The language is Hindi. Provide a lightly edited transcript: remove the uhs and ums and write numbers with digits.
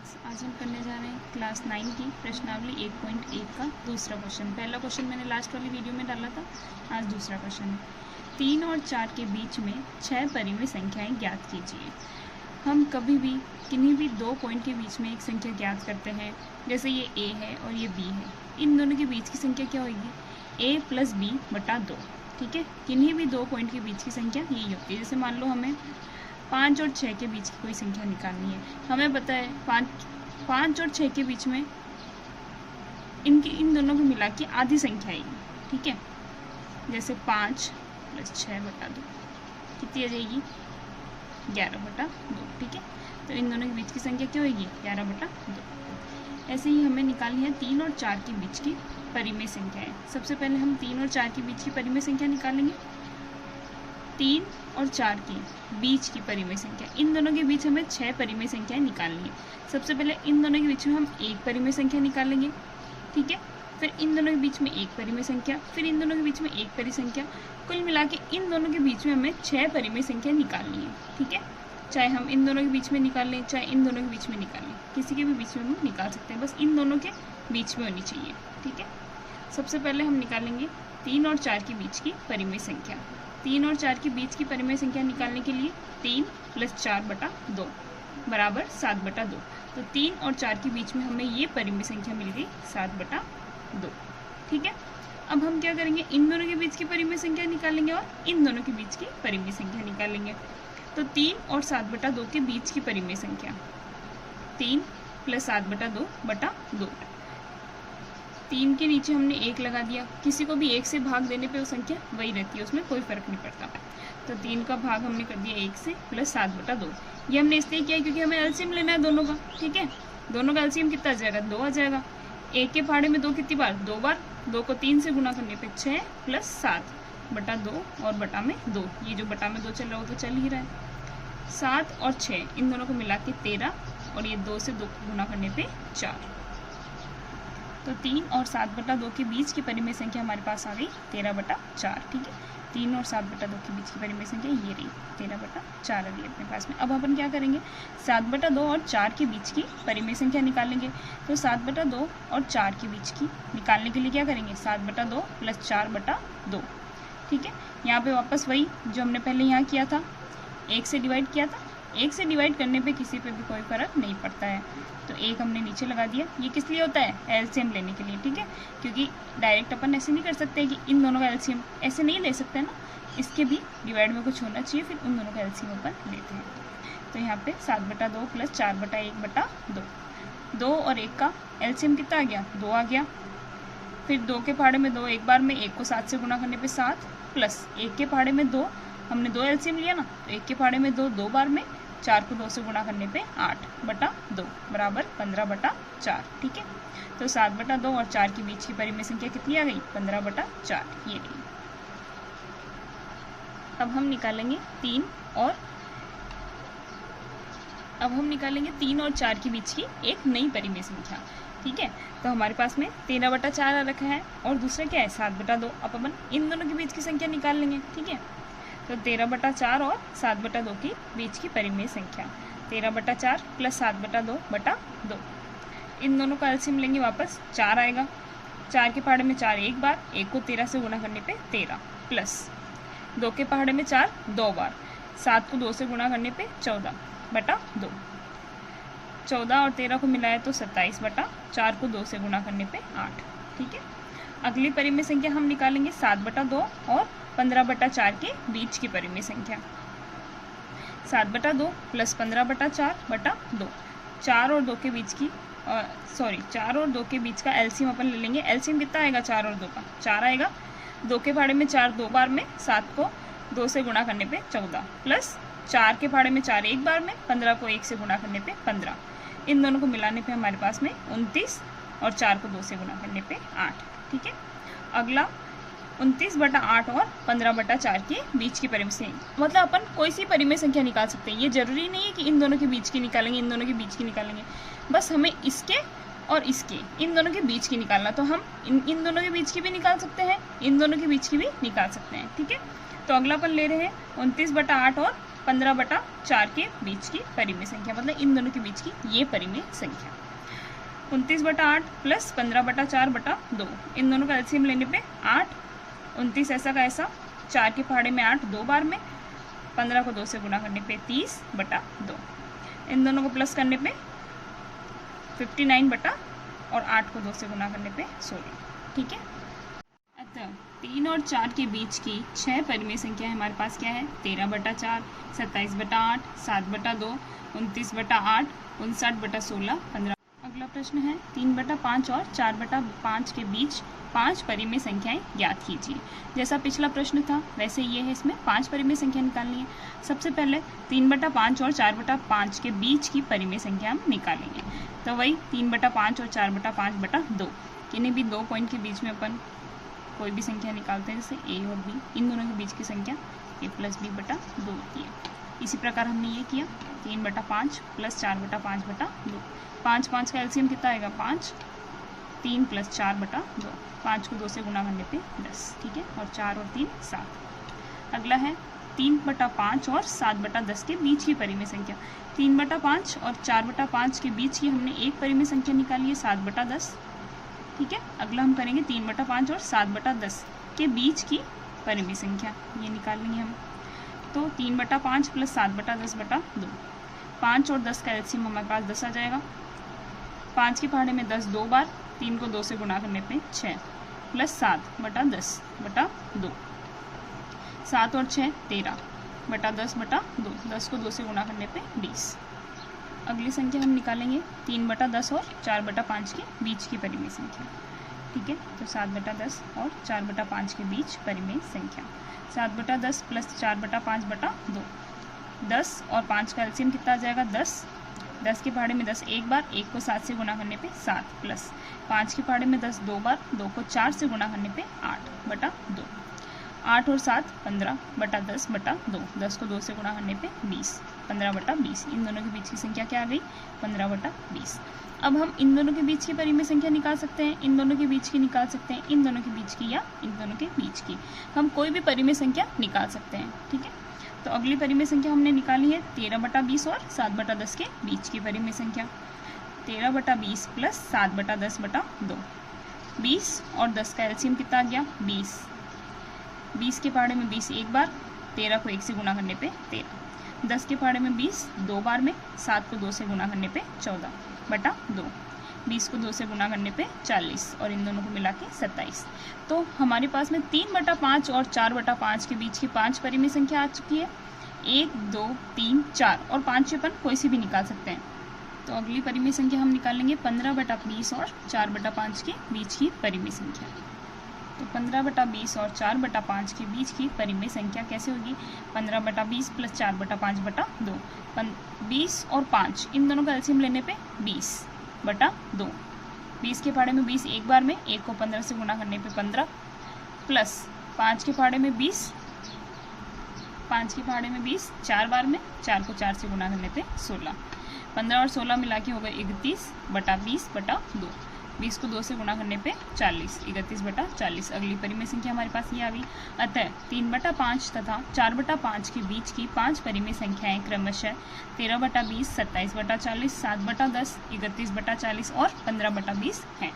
स्टूडेंट्स, आज हम करने जा रहे हैं क्लास 9 की प्रश्नावली 1.1 का दूसरा क्वेश्चन। पहला क्वेश्चन मैंने लास्ट वाली वीडियो में डाला था, आज दूसरा क्वेश्चन है। 3 और 4 के बीच में 6 परिमेय संख्याएं ज्ञात कीजिए। हम कभी भी किन्हीं भी दो पॉइंट के बीच में एक संख्या ज्ञात करते हैं, जैसे ये ए है और ये बी है। इन दोनों के बीच की संख्या क्या होगी? a + b/2। ठीक है, किन्हीं भी दो पॉइंट के बीच की संख्या यही होती है। जैसे मान लो हमें 5 और 6 के बीच की कोई संख्या निकालनी है। हमें पता है 5 और 6 के बीच में इन दोनों को मिला के आधी संख्या आएगी। ठीक है, जैसे 5 + 6/2 कितनी आ जाएगी? 11/2। ठीक है, तो इन दोनों के बीच की संख्या क्या होगी? 11/2। ऐसे ही हमें निकालनी है 3 और 4 के बीच की परिमेय संख्याएं। सबसे पहले हम 3 और 4 के बीच की परिमेय संख्या निकालेंगे। 3 और 4 के बीच की परिमेय संख्या, इन दोनों के बीच हमें 6 परिमेय संख्याएं निकालनी है। सबसे पहले इन दोनों के बीच में हम एक परिमेय संख्या निकालेंगे। ठीक है, फिर इन दोनों के बीच में एक परिमेय संख्या, फिर इन दोनों के बीच में एक परिमेय संख्या। कुल मिला के इन दोनों के बीच में हमें 6 परिमेय संख्या निकालनी है। ठीक है, चाहे हम इन दोनों के बीच में निकाल लें, चाहे इन दोनों के बीच में निकाल लें, किसी के भी बीच में हम निकाल सकते हैं, बस इन दोनों के बीच में होनी चाहिए। ठीक है, सबसे पहले हम निकालेंगे 3 और 4 के बीच की परिमेय संख्या। 3 और 4 के बीच की परिमेय संख्या निकालने के लिए 3 + 4/2 बराबर 7/2। तो 3 और 4 के बीच में हमें ये परिमेय संख्या मिल गई 7/2। ठीक है, अब हम क्या करेंगे? इन दोनों के बीच की परिमेय संख्या निकालेंगे और इन दोनों के बीच की परिमेय संख्या निकालेंगे। तो 3 और 7/2 के बीच की परिमेय संख्या 3 + 7/2/2। 3 के नीचे हमने 1 लगा दिया। किसी को भी 1 से भाग देने पे वो संख्या वही रहती है, उसमें कोई फर्क नहीं पड़ता। तो 3 का भाग हमने कर दिया 1 से + 7/2। ये हमने इसलिए किया क्योंकि हमें एलसीएम लेना है दोनों का। ठीक है, दोनों का एलसीएम कितना आ जाएगा? 2 आ जाएगा। 1 के पहाड़े में 2 कितनी बार? 2 बार। 2 को 3 से गुना करने पे 6 + 7/2 और बटा में 2। ये जो बटा में 2 चल रहा है वो तो चल ही रहा है। 7 और 6 इन दोनों को मिला के 13 और ये 2 से 2 को गुना करने पे 4। तो 3 और 7/2 के बीच की परिमेय संख्या हमारे पास आ गई 13/4। ठीक है, 3 और 7/2 के बीच की परिमेय संख्या ये रही 13/4 आ गई अपने पास में। अब अपन क्या करेंगे? 7/2 और 4 के बीच की परिमेय संख्या निकालेंगे। तो 7/2 और 4 के बीच की निकालने के लिए क्या करेंगे? 7/2 + 4/2। ठीक है, यहाँ पे वापस वही जो हमने पहले यहाँ किया था, 1 से डिवाइड किया था। 1 से डिवाइड करने पे किसी पे भी कोई फर्क नहीं पड़ता है, तो 1 हमने नीचे लगा दिया। ये किस लिए होता है? एलसीएम लेने के लिए। ठीक है, क्योंकि डायरेक्ट अपन ऐसे नहीं कर सकते कि इन दोनों का एलसीएम ऐसे नहीं ले सकते ना, इसके भी डिवाइड में कुछ होना चाहिए, फिर उन दोनों का एलसीएम अपन लेते हैं। तो यहाँ पे 7/2 + 4/1/2। 2 और 1 का एलसीएम कितना आ गया? 2 आ गया। फिर 2 के पहाड़े में 2 एक बार में, 1 को 7 से गुना करने पे 7 प्लस 1 के पहाड़े में 2, हमने 2 एलसीएम लिया ना, तो 1 के पहाड़े में 2 2 बार में, 4 को 2 से गुणा करने पे 8/2 बराबर 15/4। ठीक है, तो 7/2 और 4 के बीच की परिमेय संख्या कितनी आ गई? 15/4 ये रही। अब हम निकालेंगे 3 और 4 के बीच की एक नई परिमेय संख्या। ठीक है, तो हमारे पास में 13/4 आ रखा है और दूसरा क्या है? 7/2। अब अपन इन दोनों के बीच की संख्या निकाल लेंगे। ठीक है, तो 13/4 और 7/2 के बीच की परिमेय संख्या 13/4 + 7/2/2। इन दोनों का एलसीएम लेंगे, वापस 4 आएगा। 4 के पहाड़े में 4 एक बार, 1 को 13 से गुणा करने पे 13 प्लस 2 के पहाड़े में 4 2 बार, 7 को 2 से गुणा करने पे 14/2। 14 और 13 को मिलाया तो 27/4 को 2 से गुणा करने पे 8। ठीक है, अगली परिमेय संख्या हम निकालेंगे 7/2 और 15/4 के बीच की परिमेय संख्या। 7/2 + 15/4/2। 4 और 2 के बीच की 4 और 2 के बीच का एलसीएम अपन ले लेंगे। एलसीएम कितना आएगा? 4 और 2 का 4 आएगा। 2 के पहाड़े में 4 2 बार में, 7 को 2 से गुणा करने पे 14 प्लस 4 के पहाड़े में 4 एक बार में, 15 को 1 से गुणा करने पे 15। इन दोनों को मिलाने पे हमारे पास में 29 और 4 को 2 से गुणा करने पे 8। ठीक है, अगला 29/8 और 15/4 के बीच की परिमेय संख्या। मतलब अपन कोई सी परिमेय संख्या निकाल सकते हैं, ये जरूरी नहीं है कि इन दोनों के बीच की निकालेंगे, इन दोनों के बीच की निकालेंगे, बस हमें इसके और इसके इन दोनों के बीच की निकालना। तो हम इन दोनों के बीच की भी निकाल सकते हैं, इन दोनों के बीच की भी निकाल सकते हैं। ठीक है, तो अगला अपन ले रहे हैं 29/8 और 15/4 के बीच की परिमेय संख्या, मतलब इन दोनों के बीच की ये परिमेय संख्या। 29/8 प्लस 15/4/2, इन दोनों का एलसीएम लेने पे 8, 29 ऐसा का ऐसा, 4 के पहाड़े में 8 2 बार में, 15 को 2 से गुना करने पे 30/2, इन दोनों को प्लस करने पे 59 और 8 को 2 से गुना करने पे 16। ठीक है, अतः 3 और 4 के बीच की 6 परिमेय संख्या हमारे पास क्या है? 13/4, 27/8, 7/2, 29/8, 59/16, 15। अगला प्रश्न है 3/5 और 4/5 के बीच 5 परिमेय संख्याएं ज्ञात कीजिए। जैसा पिछला प्रश्न था वैसे ये है, इसमें 5 परिमेय संख्या निकालनी है। सबसे पहले 3/5 और 4/5 के बीच की परिमेय संख्या हम निकालेंगे। तो वही 3/5 और 4/5/2, किन्हीं भी 2 पॉइंट के बीच में अपन कोई भी संख्या निकालते हैं, जैसे a और b, इन दोनों के बीच की संख्या a + b/2 होती है। इसी प्रकार हमने ये किया 3/5 प्लस 4/5/2, 5 का एलसीएम कितना आएगा? 5, 3 + 4/2, 5 को 2 से गुना करने पे 10। ठीक है, और 4 और 3 7। अगला है 3/5 और 7/10 के बीच की परिमेय संख्या। 3/5 और 4/5 के बीच की हमने एक परिमेय संख्या निकाली है 7/10। ठीक है, अगला हम करेंगे 3/5 और 7/10 के बीच की परिमेय संख्या, ये निकालेंगे हम। तो 3/5 प्लस 7/10/2, 5 और 10 का एलसीएम हमारे पास 10 आ जाएगा। 5 के पहाड़े में 10 2 बार, 3 को 2 से गुना करने पे 6, प्लस 7/10/2, 7 और 6 13/10/2, 10 को 2 से गुना करने पे 20। अगली संख्या हम निकालेंगे 3/10 और 4/5 के बीच की परिमेय संख्या। ठीक है, तो 7/10 और 4/5 के बीच परिमेय संख्या। 7/10 प्लस 4/5/2, 10 और 5 का एलसीएम कितना आ जाएगा? 10। 10 के पहाड़े में 10 एक बार, 1 को 7 से गुना करने पे 7, प्लस 5 के पहाड़े में 10 2 बार, 2 को 4 से गुना करने पे 8/2, 8 और 7 15/10/2, 10 को 2 से गुना करने पे 20, 15/20। इन दोनों के बीच की संख्या क्या आ गई? 15/20। अब हम इन दोनों के बीच की परिमेय संख्या निकाल सकते हैं, इन दोनों के बीच की निकाल सकते हैं, इन दोनों के बीच की या इन दोनों के बीच की, हम कोई भी परिमेय संख्या निकाल सकते हैं। ठीक है, तो अगली परिमेय संख्या हमने निकाली है 13/20 और 7/10 के बीच की परिमेय संख्या। 13/20 प्लस 7/10/2, 20 और 10 का एलसीएम कितना आ गया? 20। 20 के पहाड़े में 20 एक बार, 13 को 1 से गुना करने पे 13, 10 के पहाड़े में 20 2 बार में, 7 को 2 से गुना करने पे 14/2, 20 को 2 से गुना करने पे 40 और इन दोनों को मिला के 27। तो हमारे पास में 3/5 और 4/5 के बीच की 5 परिमेय संख्या आ चुकी है। 1 2 3 4 और 5 अपन कोई सी भी निकाल सकते हैं। तो अगली परिमेय संख्या हम निकालेंगे 15/20 और 4/5 के बीच की परिमेय संख्या। तो 15/20 और 4/5 के बीच की परिमेय संख्या कैसे होगी? 15/20 प्लस 4/5/2, 20 और 5 इन दोनों का एलसीएम लेने पे 20/2, 20 के पहाड़े में 20 एक बार में, 1 को 15 से गुना करने पे 15, प्लस 5 के पहाड़े में 20, 5 के पहाड़े में 20 4 बार में, 4 को 4 से गुना करने पे 16, 15 और 16 मिला के हो गए 31/20/2, 20 को 2 से गुना करने पे 40, 31/40। अगली परिमेय संख्या हमारे पास ये आ गई। अतः 3/5 तथा 4/5 के बीच की 5 परिमेय संख्याएं क्रमशः 13/20, 27/40, 7/10, 31/40 और 15/20 हैं।